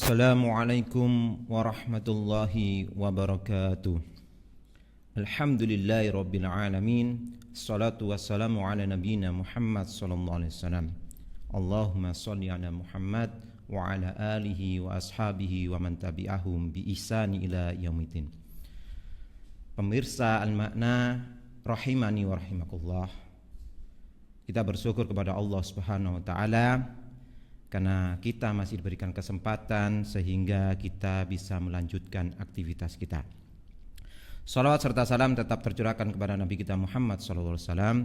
Assalamualaikum warahmatullahi wabarakatuh. Alhamdulillahi rabbil alamin. Assalatu wassalamu ala nabiyyina Muhammad sallallahu alaihi wasallam. Allahumma shalli ala Muhammad wa ala alihi wa ashabihi wa man tabi'ahum bi ihsani ila yaumiddin. Pemirsa Al-Makna rahimani wa rahimakumullah. Kita bersyukur kepada Allah Subhanahu wa taala karena kita masih diberikan kesempatan sehingga kita bisa melanjutkan aktivitas kita. Salawat serta salam tetap tercurahkan kepada Nabi kita Muhammad sallallahu alaihi wasallam.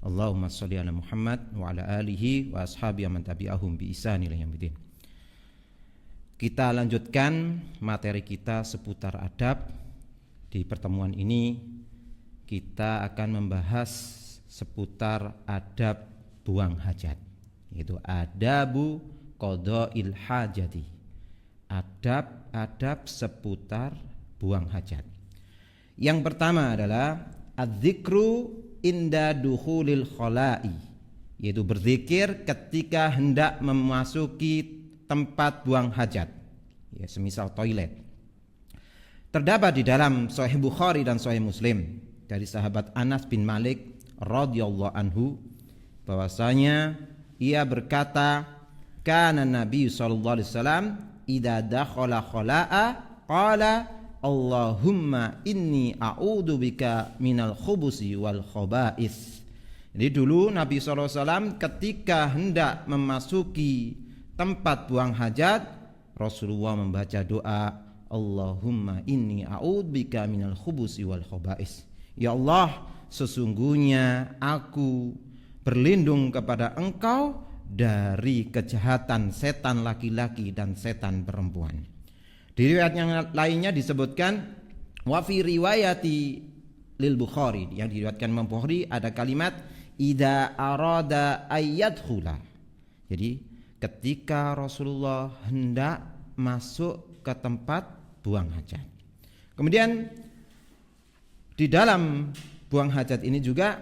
Allahumma shalli ala Muhammad wa ala alihi wa ashabihi man tabi'ahum bi ihsan ila yaumil. Kita lanjutkan materi kita seputar adab. Di pertemuan ini kita akan membahas seputar adab buang hajat, yaitu adabu qada'il hajati. Adab seputar buang hajat. Yang pertama adalah adzikru inda dukhulil khala'i, yaitu berzikir ketika hendak memasuki tempat buang hajat, ya semisal toilet. Terdapat di dalam Sahih Bukhari dan Sahih Muslim dari sahabat Anas bin Malik radhiyallahu anhu bahwasanya ia berkata, kana Nabi sallallahu alaihi wasallam idza dakhala khala'a qala Allahumma inni a'udzubika minal khubusi wal khaba'is. Jadi dulu Nabi sallallahu alaihi wasallam ketika hendak memasuki tempat buang hajat, Rasulullah membaca doa Allahumma inni a'udzubika minal khubusi wal khaba'is. Ya Allah, sesungguhnya aku berlindung kepada Engkau dari kejahatan setan laki-laki dan setan perempuan. Di riwayat yang lainnya disebutkan wa fi riwayati lil Bukhari, yang diriwayatkan Imam Bukhari ada kalimat idza arada ayyadkhula. Jadi ketika Rasulullah hendak masuk ke tempat buang hajat. Kemudian di dalam buang hajat ini juga,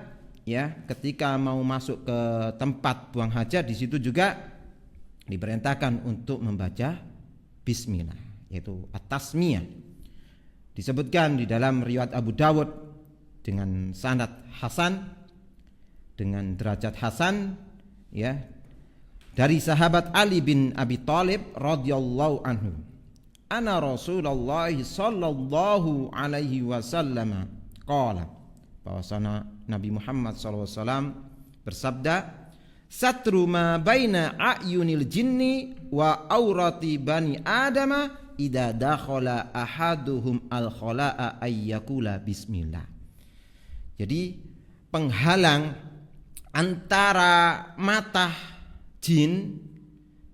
ya, ketika mau masuk ke tempat buang hajat, di situ juga diperintahkan untuk membaca bismillah, yaitu at-tasmiyah. Disebutkan di dalam riwayat Abu Dawud dengan sanad hasan, dengan derajat hasan, ya, dari sahabat Ali bin Abi Thalib radhiyallahu anhu. Ana Rasulullah sallallahu alaihi wasallam qala, bahwasanya Nabi Muhammad sallallahu alaihi wasallam bersabda, satru ma baina a'yunil jinni wa aurati bani adama idza dakhala ahaduhum al khala'a ayyakula bismillah. Jadi penghalang antara mata jin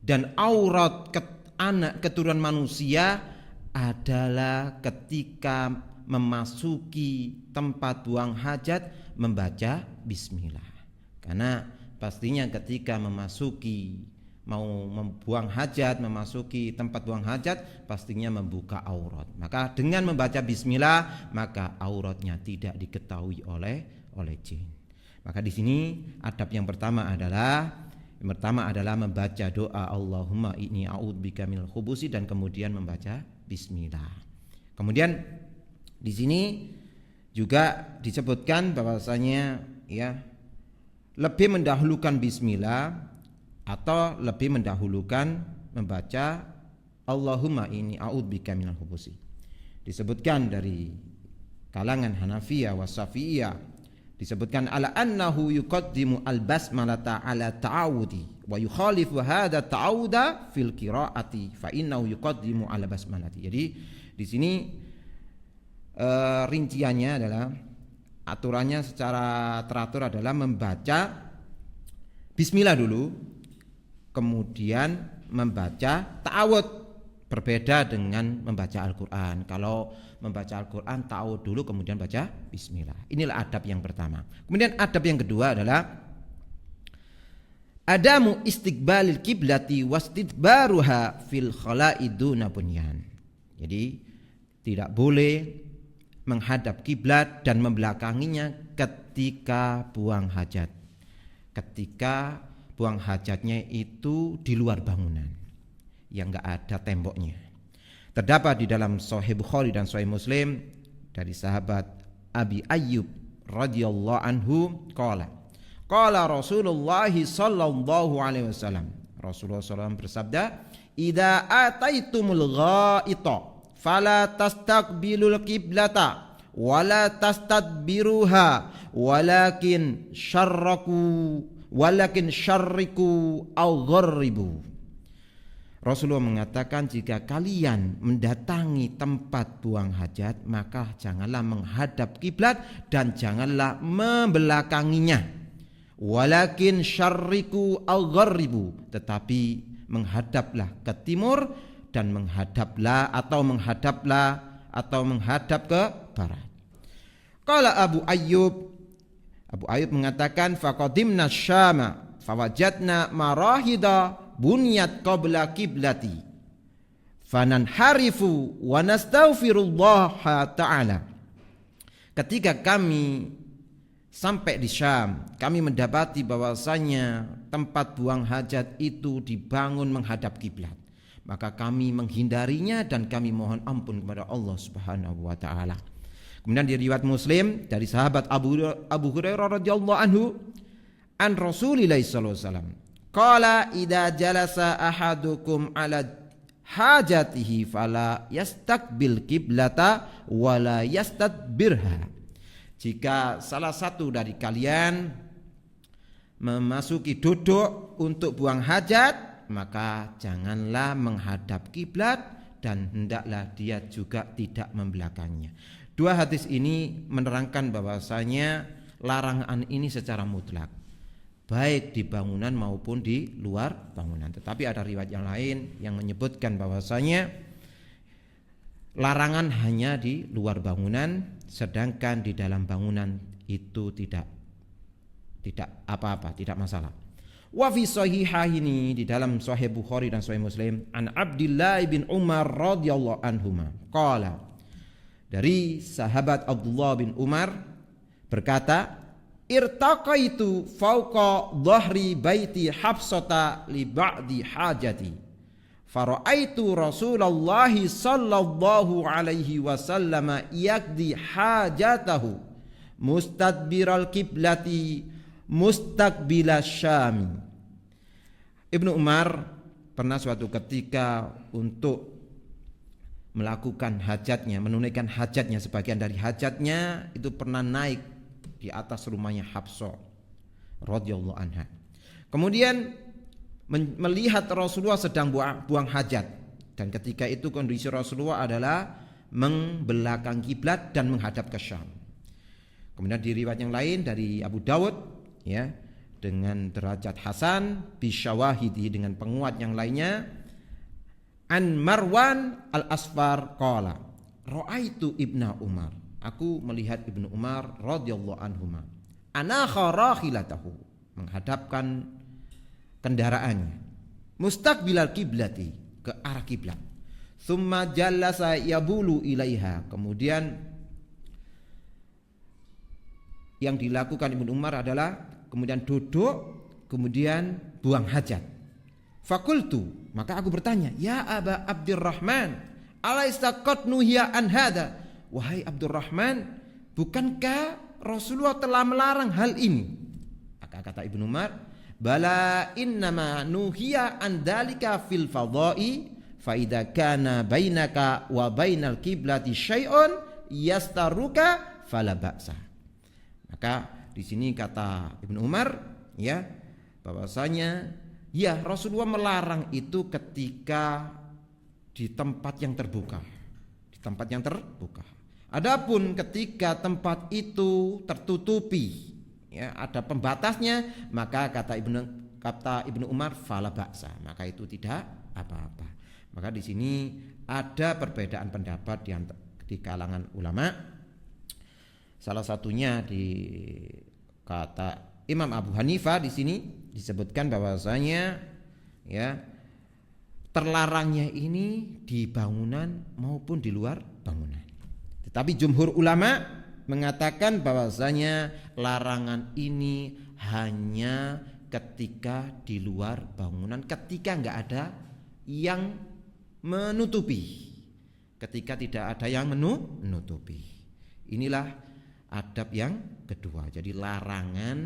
dan aurat anak keturunan manusia adalah ketika memasuki tempat buang hajat membaca bismillah. Karena pastinya ketika mau membuang hajat, memasuki tempat buang hajat, pastinya membuka aurat. Maka dengan membaca bismillah, maka auratnya tidak diketahui oleh jin. Maka di sini adab yang pertama adalah membaca doa Allahumma inni a'udzubika minal khubusi dan kemudian membaca bismillah. Kemudian di sini juga disebutkan bahwasanya, ya, lebih mendahulukan bismillah atau lebih mendahulukan membaca Allahumma inni a'udzubika minal khubusi. Disebutkan dari kalangan Hanafiyah wa Syafi'iyah, disebutkan ala annahu yuqaddimu al-basmalata ala ta'awudi wa yukhalifu hadha ta'awuda fil qiraati fa innahu yuqaddimu ala basmalati. Jadi di sini rinciannya adalah, aturannya secara teratur adalah membaca bismillah dulu, kemudian membaca ta'awud. Berbeda dengan membaca Al-Quran. Kalau membaca Al-Quran ta'awud dulu kemudian baca bismillah. Inilah adab yang pertama. Kemudian adab yang kedua adalah adamu istiqbalil kiblati wastidbaruha fil khala'i duna bunyan. Jadi tidak boleh menghadap kiblat dan membelakanginya ketika buang hajat. Ketika buang hajatnya itu di luar bangunan. yang enggak ada temboknya. Terdapat di dalam Sahih Bukhari dan Sahih Muslim dari sahabat Abi Ayyub radhiyallahu anhu qala Rasulullah sallallahu alaihi wasallam, Rasulullah SAW bersabda, "Idza ataitumul ghaita fala tastaqbilul qiblata wala tastadbiruha walakin syarriku aw gharribu." Rasulullah mengatakan, jika kalian mendatangi tempat buang hajat, maka janganlah menghadap kiblat dan janganlah membelakanginya. Walakin syarriku aw gharribu, tetapi menghadaplah ke timur dan menghadap ke barat. Qala Abu Ayyub mengatakan, faqadimna syama fawajadna marahida bunyat qabla kiblati fananharifu wa nastaghfirullah ta'ala. Ketika kami sampai di Syam, kami mendapati bahwasanya tempat buang hajat itu dibangun menghadap kiblat. Maka kami menghindarinya dan kami mohon ampun kepada Allah Subhanahu wa taala. Kemudian di riwayat Muslim dari sahabat Abu Hurairah radhiyallahu anhu an Rasulillah sallallahu alaihi wasallam, qala idza jalasa ahadukum ala hajatihi fala yastaqbil kiblata wala yastadbirha. Jika salah satu dari kalian memasuki duduk untuk buang hajat, maka janganlah menghadap kiblat dan hendaklah dia juga tidak membelakangnya. Dua hadis ini menerangkan bahwasanya larangan ini secara mutlak, baik di bangunan maupun di luar bangunan. Tetapi ada riwayat yang lain yang menyebutkan bahwasanya larangan hanya di luar bangunan, sedangkan di dalam bangunan itu tidak apa-apa, tidak masalah. Wa fi sahihaini, di dalam Sahih Bukhari dan Sahih Muslim, an Abdullah bin Umar radhiyallahu anhuma qala, dari sahabat Abdullah bin Umar berkata, irtaqaitu fauqa dhahri baiti Hafsata li ba'di hajati fara'aitu Rasulullah sallallahu alaihi wasallam yaqdi hajatahu mustadbiral kiblati mustaqbilas syami. Ibnu Umar pernah suatu ketika untuk melakukan hajatnya, menunaikan hajatnya, sebagian dari hajatnya itu pernah naik di atas rumahnya Hafsah radhiyallahu anha. Kemudian melihat Rasulullah sedang buang hajat, dan ketika itu kondisi Rasulullah adalah membelakang kiblat dan menghadap ke Syam. Kemudian di riwayat yang lain dari Abu Dawud, ya, dengan derajat hasan bisyawahidi, dengan penguat yang lainnya, an Marwan al-Asfar qala ra'aitu ibna Umar, aku melihat Ibnu Umar radhiyallahu anhuma anakha rakhilatahu, menghadapkan kendaraannya mustaqbilal kiblati, ke arah kiblat, thumma jalasa yabulu ilaiha, kemudian yang dilakukan Ibnu Umar adalah kemudian duduk, kemudian buang hajat. Fakultu, maka aku bertanya, ya Aba Abdurrahman, alaisa qad nuhiya an hada, wahai Abdurrahman, bukankah Rasulullah telah melarang hal ini? Maka kata Ibnu Umar, bala innama nuhiya an dalika fil fadha'i fa idza kana bainaka wa bainal kiblati syai'un yastaruka fala ba'sa. Maka di sini kata Ibnu Umar, ya, bahwasanya ya, Rasulullah melarang itu ketika di tempat yang terbuka, di tempat yang terbuka. Adapun ketika tempat itu tertutupi, ya, ada pembatasnya, maka kata Ibnu Umar fala ba'sa, maka itu tidak apa-apa. Maka di sini ada perbedaan pendapat di kalangan ulama. Salah satunya di kata Imam Abu Hanifah, di sini disebutkan bahwasanya, ya, terlarangnya ini di bangunan maupun di luar bangunan. Tetapi jumhur ulama mengatakan bahwasanya larangan ini hanya ketika di luar bangunan, ketika enggak ada yang menutupi ketika tidak ada yang menutupi. Inilah adab yang kedua. Jadi larangan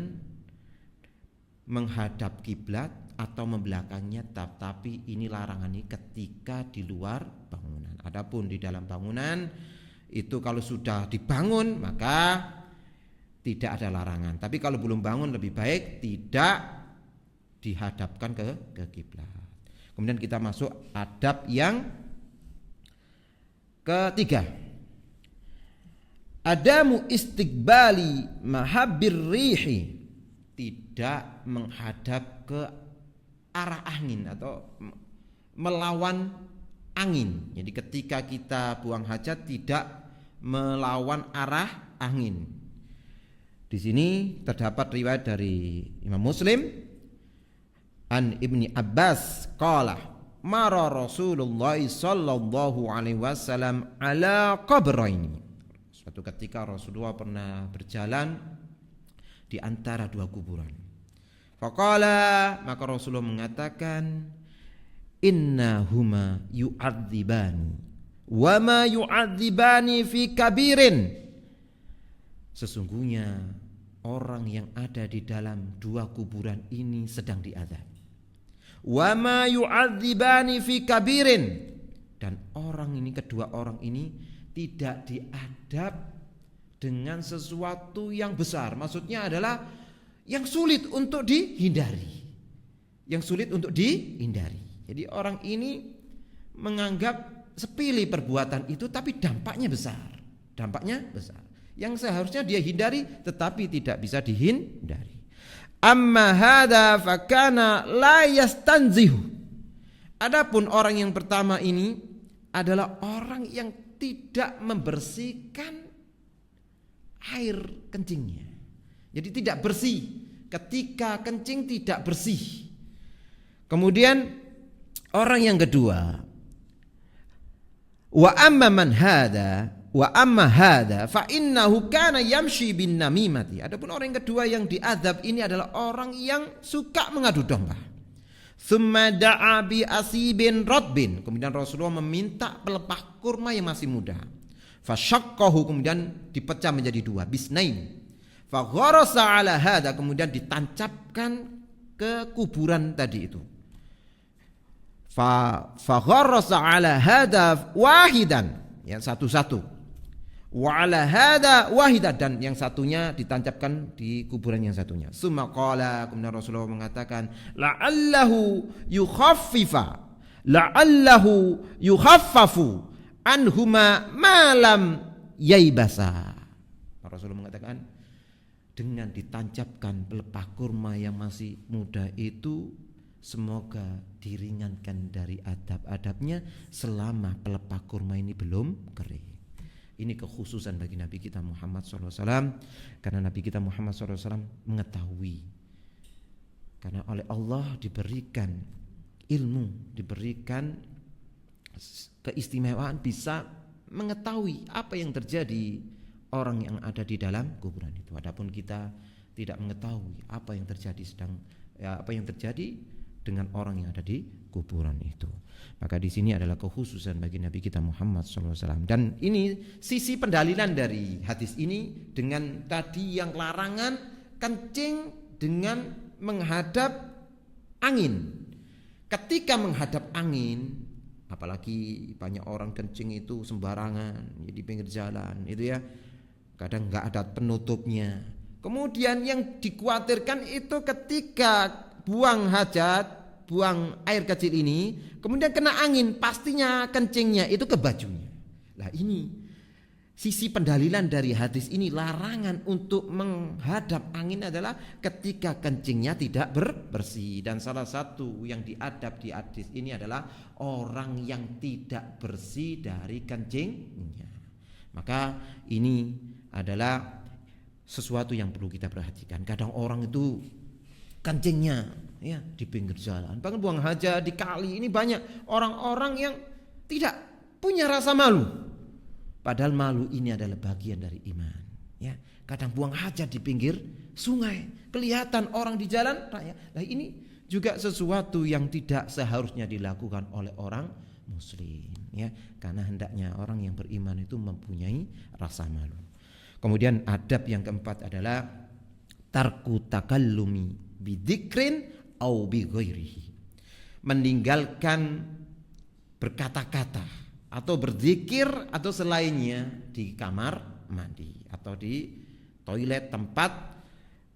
menghadap kiblat atau membelakangnya, tapi ini larangan ini ketika di luar bangunan. Adapun di dalam bangunan itu kalau sudah dibangun maka tidak ada larangan. Tapi kalau belum bangun lebih baik tidak dihadapkan ke kiblat. Kemudian kita masuk adab yang ketiga. Adamu istiqbali mahabbir rihi, tidak menghadap ke arah angin atau melawan angin. Jadi ketika kita buang hajat tidak melawan arah angin. Di sini terdapat riwayat dari Imam Muslim an Ibni Abbas qala mara Rasulullah sallallahu alaihi wasallam ala qabraini. Suatu ketika Rasulullah pernah berjalan di antara dua kuburan. Faqala, maka Rasulullah mengatakan innahuma yu'adzibani wa ma yu'adzibani fi kabirin. Sesungguhnya orang yang ada di dalam dua kuburan ini sedang diazab. Wa ma yu'adzibani fi kabirin, dan orang ini, kedua orang ini tidak diadab dengan sesuatu yang besar. Maksudnya adalah yang sulit untuk dihindari. Yang sulit untuk dihindari. Jadi orang ini menganggap sepele perbuatan itu, tapi dampaknya besar. Dampaknya besar. Yang seharusnya dia hindari tetapi tidak bisa dihindari. Amma hadza fakana la yastanzihu. Adapun orang yang pertama ini adalah orang yang tidak membersihkan air kencingnya. Jadi tidak bersih. Ketika kencing tidak bersih. Kemudian orang yang kedua, wa amma man hadza wa amma hadza fa innahu kana yamshi bin namimati. Adapun orang yang kedua yang diazab ini adalah orang yang suka mengadu domba. Tsumma da'a bi asibin radbin. Kemudian Rasulullah meminta pelepah kurma yang masih muda. Fasyaqqahu, kemudian dipecah menjadi dua, bisnain. Fa gharasa ala hadza, kemudian ditancapkan ke kuburan tadi itu. Fa gharasa ala hadza wahidan, yang satu-satu. Wa ala hadza wahidan, dan yang satunya ditancapkan di kuburan yang satunya. Summa qala, kemudian Rasulullah mengatakan la'allahu yukhaffafu anhuma malam yaibasa. Rasulullah mengatakan dengan ditancapkan pelepah kurma yang masih muda itu semoga diringankan dari adab-adabnya selama pelepah kurma ini belum kering. Ini kekhususan bagi Nabi kita Muhammad SAW, karena Nabi kita Muhammad SAW mengetahui, karena oleh Allah diberikan ilmu, diberikan keistimewaan bisa mengetahui apa yang terjadi orang yang ada di dalam kuburan itu. Adapun kita tidak mengetahui apa yang terjadi dengan orang yang ada di kuburan itu. Maka di sini adalah kekhususan bagi Nabi kita Muhammad SAW. Dan ini sisi pendalilan dari hadis ini dengan tadi yang larangan kencing dengan menghadap angin. Ketika menghadap angin, apalagi banyak orang kencing itu sembarangan di pinggir jalan, itu ya, kadang nggak ada penutupnya. Kemudian yang dikhawatirkan itu ketika buang hajat, buang air kecil ini, kemudian kena angin, pastinya kencingnya itu ke bajunya. Nah ini sisi pendalilan dari hadis ini, larangan untuk menghadap angin adalah ketika kencingnya tidak bersih. Dan salah satu yang diadab di hadis ini adalah orang yang tidak bersih dari kencingnya. Maka ini adalah sesuatu yang perlu kita perhatikan. Kadang orang itu kencingnya ya di pinggir jalan, bahkan buang hajat di kali. Ini banyak orang-orang yang tidak punya rasa malu, padahal malu ini adalah bagian dari iman. Ya, kadang buang hajat di pinggir sungai, kelihatan orang di jalan raya. Nah ini juga sesuatu yang tidak seharusnya dilakukan oleh orang muslim, ya, karena hendaknya orang yang beriman itu mempunyai rasa malu. Kemudian adab yang keempat adalah tarku takallumi bidzikrin au bi ghairihi, meninggalkan berkata-kata atau berzikir atau selainnya di kamar mandi atau di toilet tempat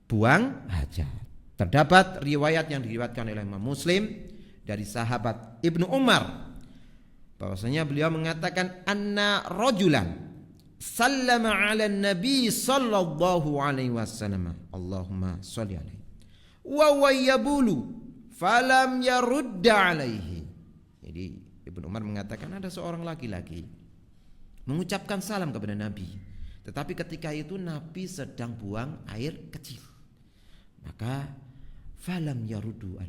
buang hajat. Terdapat riwayat yang diriwayatkan oleh Imam Muslim dari sahabat Ibnu Umar bahwasanya beliau mengatakan anna rajulan sallama ala nabi sallallahu alaihi wasallam Allahumma shalli alaihi wa huwa yabulu falam yarudda alaihi. Jadi Ibnu Umar mengatakan ada seorang laki-laki mengucapkan salam kepada Nabi, tetapi ketika itu Nabi sedang buang air kecil, maka falam yarudda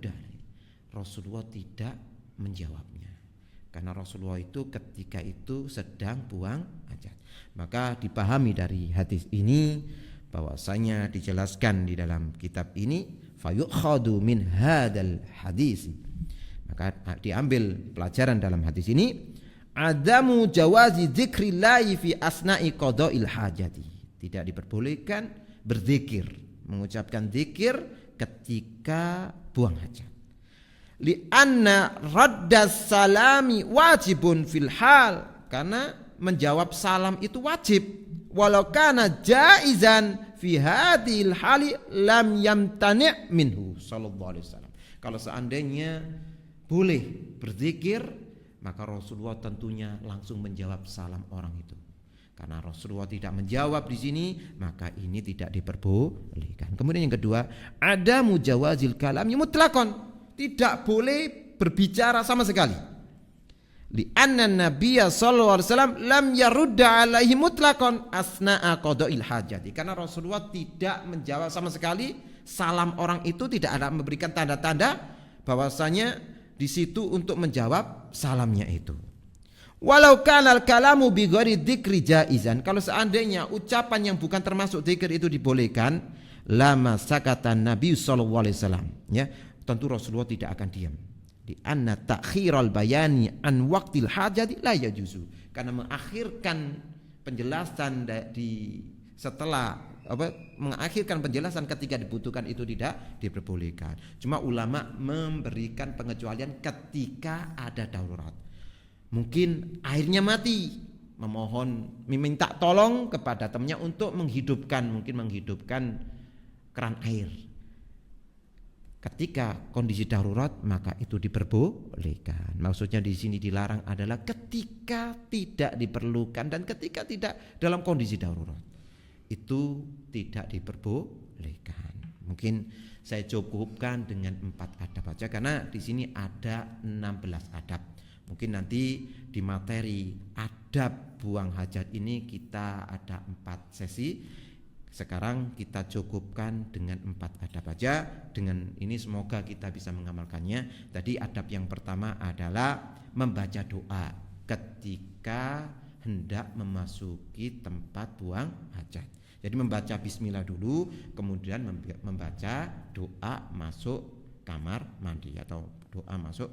alaihi, Rasulullah tidak menjawabnya, karena Rasulullah itu ketika itu sedang buang hajat. Maka dipahami dari hadis ini bahwasanya dijelaskan di dalam kitab ini fayukhadu min hadal hadis, maka diambil pelajaran dalam hadis ini adamu jawazi dzikrillahi fi asna'i qada'il hajati, tidak diperbolehkan berzikir, mengucapkan zikir ketika buang hajat. Li'anna raddas salami wajibun fil hal, karena menjawab salam itu wajib. Walau kana jaizan fi hadhil hali lam yamtani' minhu sallallahu alaihi wasallam. Kalau seandainya boleh berzikir, maka Rasulullah tentunya langsung menjawab salam orang itu. Karena Rasulullah tidak menjawab di sini, maka ini tidak diperbolehkan. Kemudian yang kedua, ada mujawazil kalami mutlaqan, tidak boleh berbicara sama sekali. Li'anna nabiyya sallallahu alaihi wasallam lam yarudda alaihi mutlaqan asna'a qada'il hajati, karena Rasulullah tidak menjawab sama sekali salam orang itu, tidak ada memberikan tanda-tanda bahwasanya di situ untuk menjawab salamnya itu. Walau kanal kalamu bi ghairi dzikri jaizan, kalau seandainya ucapan yang bukan termasuk dzikir itu dibolehkan, lama sakatan Nabi sallallahu alaihi wasallam, ya, tentu Rasulullah tidak akan diam. Di anna ta'khiral bayani an waqtil hajati la yajuzu, karena mengakhirkan penjelasan mengakhirkan penjelasan ketika dibutuhkan itu tidak diperbolehkan. Cuma ulama memberikan pengecualian ketika ada darurat. Mungkin airnya mati, meminta tolong kepada temannya untuk menghidupkan keran air. Ketika kondisi darurat maka itu diperbolehkan. Maksudnya di sini dilarang adalah ketika tidak diperlukan dan ketika tidak dalam kondisi darurat. Itu tidak diperbolehkan. Mungkin saya cukupkan dengan 4 adab saja karena di sini ada 16 adab. Mungkin nanti di materi adab buang hajat ini kita ada 4 sesi. Sekarang kita cukupkan dengan 4 adab saja. Dengan ini semoga kita bisa mengamalkannya. Tadi adab yang pertama adalah membaca doa ketika hendak memasuki tempat buang hajat. Jadi membaca bismillah dulu, kemudian membaca doa masuk kamar mandi atau doa masuk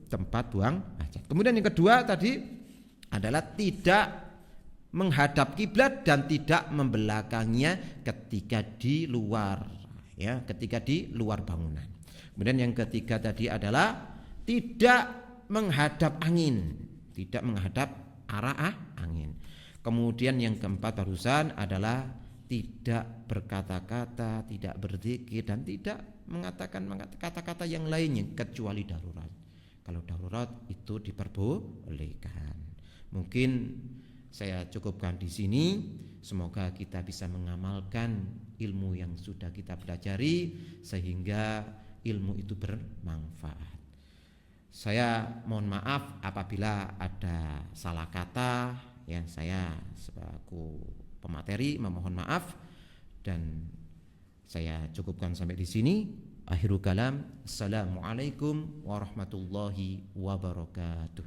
tempat buang hajat. Kemudian yang kedua tadi adalah tidak menghadap kiblat dan tidak membelakangnya ketika di luar, ya, ketika di luar bangunan. Kemudian yang ketiga tadi adalah tidak menghadap angin, tidak menghadap arah angin. Kemudian yang keempat barusan adalah tidak berkata-kata, tidak berzikir dan tidak mengatakan kata-kata yang lainnya kecuali darurat. Kalau darurat itu diperbolehkan. Mungkin saya cukupkan di sini. Semoga kita bisa mengamalkan ilmu yang sudah kita pelajari sehingga ilmu itu bermanfaat. Saya mohon maaf apabila ada salah kata, ya, saya sebagai pemateri memohon maaf dan saya cukupkan sampai di sini. Akhirul kalam. Assalamualaikum warahmatullahi wabarakatuh.